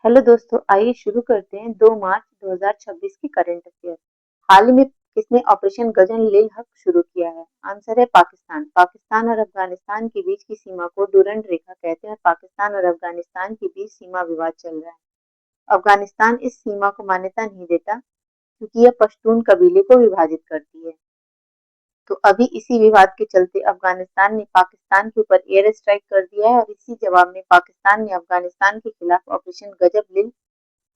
Hello दोस्तों, आइए शुरू करते हैं 2 मार्च 2026 की करंट अफेयर। हाल ही में किसने ऑपरेशन गगन लेल हक शुरू किया है? आंसर है पाकिस्तान। पाकिस्तान और अफगानिस्तान के बीच की सीमा को डुरंड रेखा कहते हैं और पाकिस्तान और अफगानिस्तान के बीच सीमा विवाद चल रहा है। अफगानिस्तान इस सीमा को मान्यता नहीं देता क्योंकि यह पश्तून कबीले को विभाजित करती है। तो अभी इसी विवाद के चलते अफगानिस्तान ने पाकिस्तान के ऊपर एयर स्ट्राइक कर दिया है और इसी जवाब में पाकिस्तान ने अफगानिस्तान के खिलाफ ऑपरेशन गजब लिल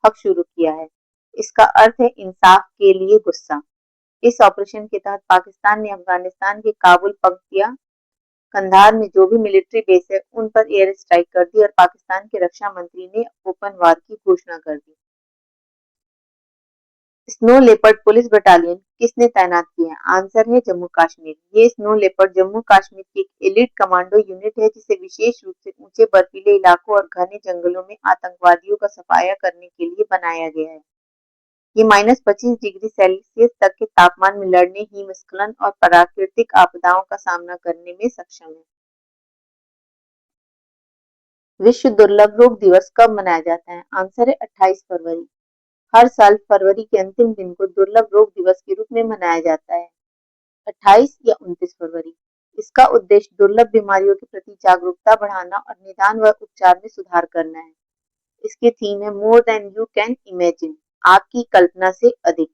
हक शुरू किया है। इसका अर्थ है इंसाफ के लिए गुस्सा। इस ऑपरेशन के तहत पाकिस्तान ने अफगानिस्तान के काबुल पख्तिया कंधार में जो भी मिलिट्री बेस है उन पर एयर स्ट्राइक कर दी और पाकिस्तान के रक्षा मंत्री ने ओपन वार की घोषणा कर दी। स्नो लेपर्ड पुलिस बटालियन किसने तैनात की है? आंसर है जम्मू कश्मीर। ये स्नो लेपर्ड जम्मू कश्मीर की एक एलिट कमांडो यूनिट है जिसे विशेष रूप से ऊंचे बर्फीले इलाकों और घने जंगलों में आतंकवादियों का सफाया करने के लिए बनाया गया है। ये -25 डिग्री सेल्सियस तक के तापमान में लड़ने, हिमस्खलन और प्राकृतिक आपदाओं का सामना करने में सक्षम है। विश्व दुर्लभ रोग दिवस कब मनाया जाता है? आंसर है 28 फरवरी। हर साल फरवरी के अंतिम दिन को दुर्लभ रोग दिवस के रूप में मनाया जाता है, 28 या 29 फरवरी। इसका उद्देश्य दुर्लभ बीमारियों के प्रति जागरूकता बढ़ाना और निदान व उपचार में सुधार करना है। इसकी थीम है more than you can imagine, आपकी कल्पना से अधिक।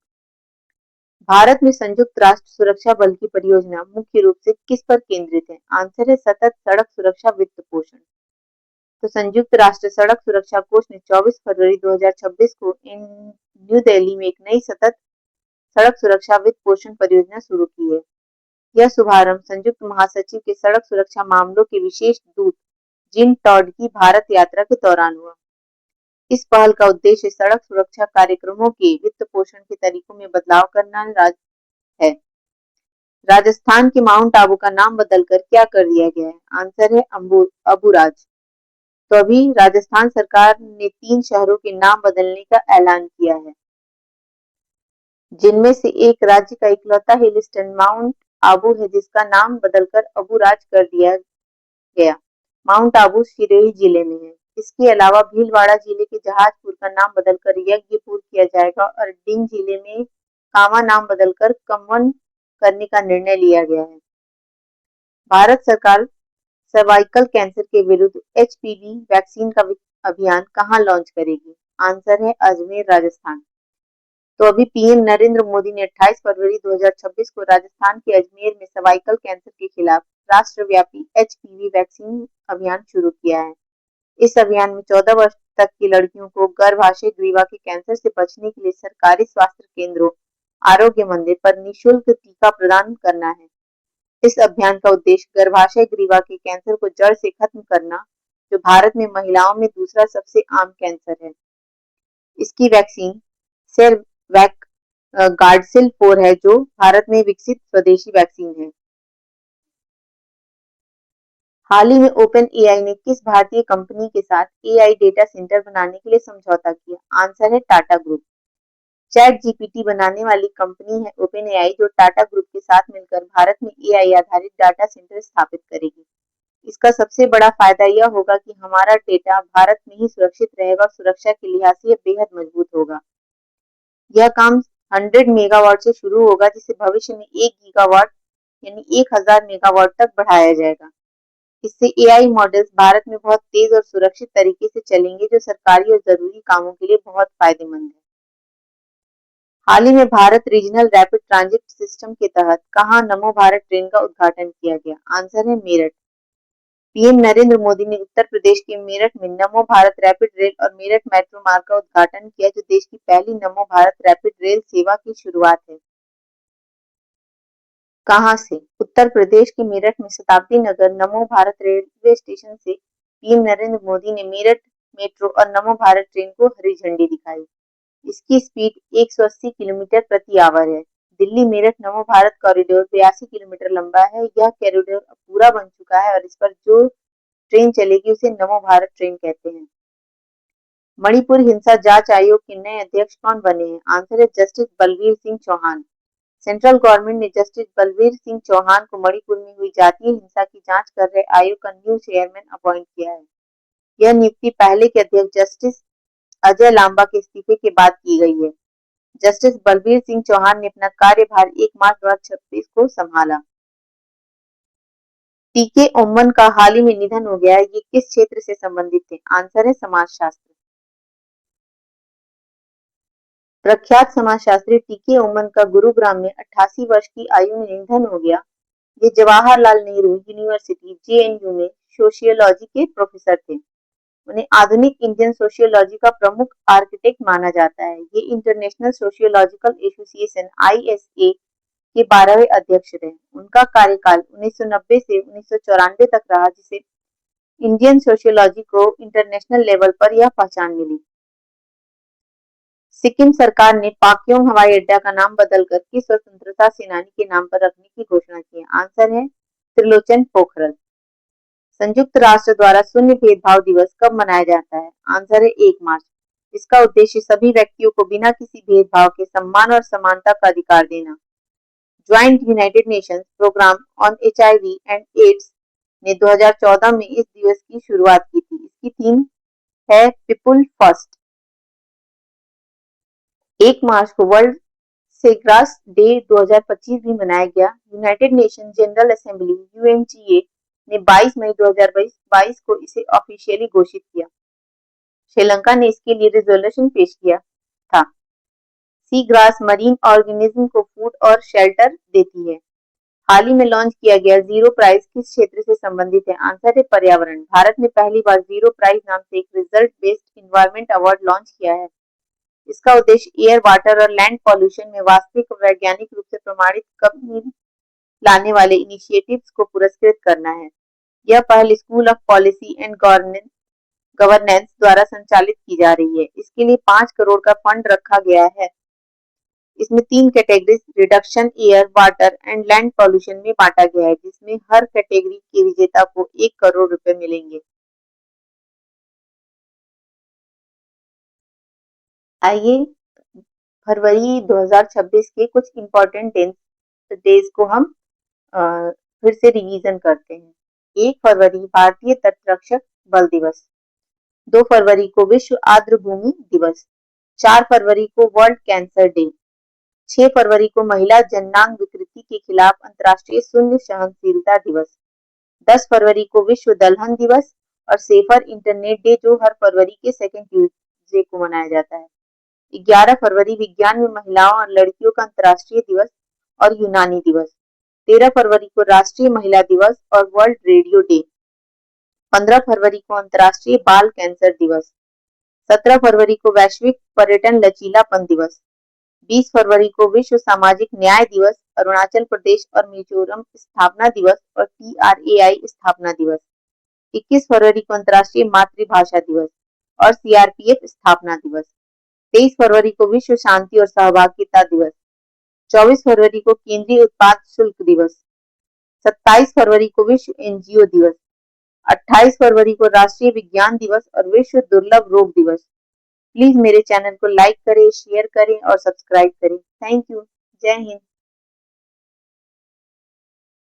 भारत में संयुक्त राष्ट्र सुरक्षा बल की परियोजना मुख्य रूप से किस पर केंद्रित है? आंसर है सतत सड़क सुरक्षा वित्त पोषण। तो संयुक्त राष्ट्र सड़क सुरक्षा कोष ने 24 फरवरी 2026 को न्यू दिल्ली में एक नई सतत सड़क सुरक्षा वित्त पोषण परियोजना शुरू की है। यह शुभारंभ संयुक्त महासचिव के सड़क सुरक्षा मामलों के विशेष दूत जिम टॉड की भारत यात्रा के दौरान हुआ। इस पहल का उद्देश्य सड़क सुरक्षा कार्यक्रमों के वित्त पोषण के तरीकों में बदलाव करना है। राजस्थान के माउंट आबू का नाम बदलकर क्या कर दिया गया है? आंसर है अबुराज। तो अभी राजस्थान सरकार ने 3 शहरों के नाम बदलने का ऐलान किया है, जिनमें से एक राज्य का इकलौता हिल स्टेशन माउंट आबू है जिसका नाम बदलकर अबुराज कर दिया गया। माउंट आबू सिरोही जिले में है। इसके अलावा भीलवाड़ा जिले के जहाजपुर का नाम बदलकर यज्ञपुर किया जाएगा और डिंग जिले में कामा नाम बदलकर कम्वन करने का निर्णय लिया गया है। भारत सरकार सर्वाइकल कैंसर के विरुद्ध एचपीवी वैक्सीन का अभियान कहां लॉन्च करेगी? आंसर है अजमेर, राजस्थान। तो अभी पीएम नरेंद्र मोदी ने 28 फरवरी 2026 को राजस्थान के अजमेर में सर्वाइकल कैंसर के खिलाफ राष्ट्रव्यापी एचपीवी वैक्सीन अभियान शुरू किया है। इस अभियान में 14 वर्ष तक की लड़कियों को गर्भाशय ग्रीवा के कैंसर से बचने के लिए सरकारी स्वास्थ्य केंद्रों, आरोग्य मंदिर पर निःशुल्क टीका प्रदान करना है। इस अभियान का उद्देश्य गर्भाशय ग्रीवा के कैंसर को जड़ से खत्म करना, जो भारत में महिलाओं में दूसरा सबसे आम कैंसर है। इसकी वैक्सीन सेरवैक गार्डसिल 4 है, जो भारत में विकसित स्वदेशी वैक्सीन है। हाल ही में ओपन एआई ने किस भारतीय कंपनी के साथ एआई डेटा सेंटर बनाने के लिए समझौता किया? आंसर है टाटा ग्रुप। चैट जीपीटी बनाने वाली कंपनी है ओपन एआई, जो टाटा ग्रुप के साथ मिलकर भारत में एआई आधारित डाटा सेंटर स्थापित करेगी। इसका सबसे बड़ा फायदा यह होगा कि हमारा डेटा भारत में ही सुरक्षित रहेगा और सुरक्षा के लिहाज से यह बेहद मजबूत होगा। यह काम 100 मेगावाट से शुरू होगा, जिसे भविष्य में 1 गीगावाट यानी 1000 मेगावाट तक बढ़ाया जाएगा। इससे एआई मॉडल्स भारत में बहुत तेज और सुरक्षित तरीके से चलेंगे, जो सरकारी और जरूरी कामों के लिए बहुत फायदेमंद है। हाल ही में Bharat regional rapid transit system के तहत कहां नमो भारत ट्रेन का उद्घाटन किया गया? आंसर है मेरठ। पीएम नरेंद्र मोदी ने उत्तर प्रदेश के मेरठ में नमो भारत रैपिड रेल और मेरठ मेट्रो मार्ग का उद्घाटन किया, जो देश की पहली नमो भारत रैपिड रेल सेवा की शुरुआत है। कहां से? उत्तर प्रदेश के मेरठ में शताब्दी नगर नमो भारत रेलवे स्टेशन से पीएम नरेंद्र मोदी ने मेरठ मेट्रो और नमो भारत ट्रेन को हरी झंडी दिखाई। इसकी स्पीड 180 किलोमीटर प्रति आवर है। दिल्ली मेरठ नमो भारत कॉरिडोर 82 किलोमीटर लंबा है। यह कॉरिडोर पूरा बन चुका है और इस पर जो ट्रेन चलेगी उसे नमो भारत ट्रेन कहते हैं। मणिपुर हिंसा जांच आयोग के नए अध्यक्ष कौन बने हैं? आंसर है justice Balbir Singh Chauhan. Central government ने जस्टिस बलवीर सिंह चौहान को मणिपुर में हुई जातीय हिंसा की जांच कर रहे आयोग का न्यू चेयरमैन अपॉइंट किया है। यह नियुक्ति पहले के अध्यक्ष जस्टिस अजय लांबा के इस्तीफे के बाद की गई है। जस्टिस बलबीर सिंह चौहान ने अपना कार्यभार 1 मार्च 2026 को संभाला। टीके ओमन का हाल ही में निधन हो गया है। ये किस क्षेत्र से संबंधित थे? आंसर है समाजशास्त्र। प्रख्यात समाजशास्त्री टीके ओमन का गुरुग्राम में 88 वर्ष की आयु में निधन हो गया। ये जवाहरलाल नेहरू यूनिवर्सिटी जेएनयू में सोशियोलॉजी के प्रोफेसर थे। उन्हें आधुनिक इंडियन सोशियोलॉजी का प्रमुख आर्किटेक्ट माना जाता है। ये इंटरनेशनल सोशियोलॉजिकल एसोसिएशन (आईएसए) के 12वें अध्यक्ष रहे। उनका कार्यकाल 1990 से 1994 तक रहा, जिसे इंडियन सोशियोलॉजी को इंटरनेशनल लेवल पर यह पहचान मिली। सिक्किम सरकार ने पाक्योंग हवाई अड्डा का नाम बदलकर किस स्वतंत्रता सेनानी के नाम पर रखने की घोषणा की है? आंसर है त्रिलोचन पोखरल। संयुक्त राष्ट्र द्वारा शून्य भेदभाव दिवस कब मनाया जाता है? आंसर है 1 मार्च। इसका उद्देश्य सभी व्यक्तियों को बिना किसी भेदभाव के सम्मान और समानता का अधिकार देना। Joint United Nations programme on HIV and AIDS ने 2014 में इस दिवस की शुरुआत की थी। इसकी थीम है पीपुल फर्स्ट। 1 मार्च को वर्ल्ड सेग्रास डे 2025 भी मनाया गया। United nation general assembly UNGA ने 22 मई 2022 को इसे ऑफिशियली घोषित किया। श्रीलंका ने इसके लिए रिजोल्यूशन पेश किया था। सी ग्रास मरीन ऑर्गेनिज्म को फूड और शेल्टर देती है। हाल ही में लॉन्च किया गया जीरो प्राइज किस क्षेत्र से संबंधित है? आंसर है पर्यावरण। भारत ने पहली बार जीरो प्राइज नाम से एक result based environment award launch किया है। इसका उद्देश्य एयर, वाटर और लैंड पॉल्यूशन में वास्तविक वैज्ञानिक रूप से प्रमाणित कमी लाने वाले इनिशिएटिव्स को पुरस्कृत करना है। यह पहल school of policy and governance द्वारा संचालित की जा रही है। इसके लिए 5 करोड़ का फंड रखा गया है। इसमें 3 categories reduction air, water and land pollution में बांटा गया है, जिसमें हर कैटेगरी के विजेता को 1 करोड़ रुपए मिलेंगे। आइए फरवरी 2026 के कुछ इंपॉर्टेंट डेज को हम फिर से रिवीजन करते हैं। 1 फरवरी भारतीय तटरक्षक बल दिवस, 2 फरवरी को विश्व आर्द्रभूमि दिवस, 4 फरवरी को वर्ल्ड कैंसर डे, 6 फरवरी को महिला जननांग विकृति के खिलाफ अंतर्राष्ट्रीय शून्य सहनशीलता दिवस, 10 फरवरी को विश्व दलहन दिवस और सेफर इंटरनेट डे जो हर फरवरी के सेकेंड ट्यूसडे को मनाया जाता है। 11 फरवरी विज्ञान में महिलाओं और लड़कियों का अंतर्राष्ट्रीय दिवस और यूनानी दिवस, 13 फरवरी को राष्ट्रीय महिला दिवस और वर्ल्ड रेडियो डे, 15 फरवरी को अंतर्राष्ट्रीय बाल कैंसर दिवस, 17 फरवरी को वैश्विक पर्यटन लचीलापन दिवस, 20 फरवरी को विश्व सामाजिक न्याय दिवस, अरुणाचल प्रदेश और मिजोरम स्थापना दिवस और TRAI स्थापना दिवस, 21 फरवरी को अंतर्राष्ट्रीय मातृभाषा दिवस और CRPF स्थापना दिवस, 23 फरवरी को विश्व शांति और सहभागिता दिवस, 24 फरवरी को केंद्रीय उत्पाद शुल्क दिवस, 27 फरवरी को विश्व NGO दिवस, 28 फरवरी को राष्ट्रीय विज्ञान दिवस और विश्व दुर्लभ रोग दिवस। प्लीज मेरे चैनल को लाइक करें, शेयर करें और सब्सक्राइब करें। Thank you. जय हिंद।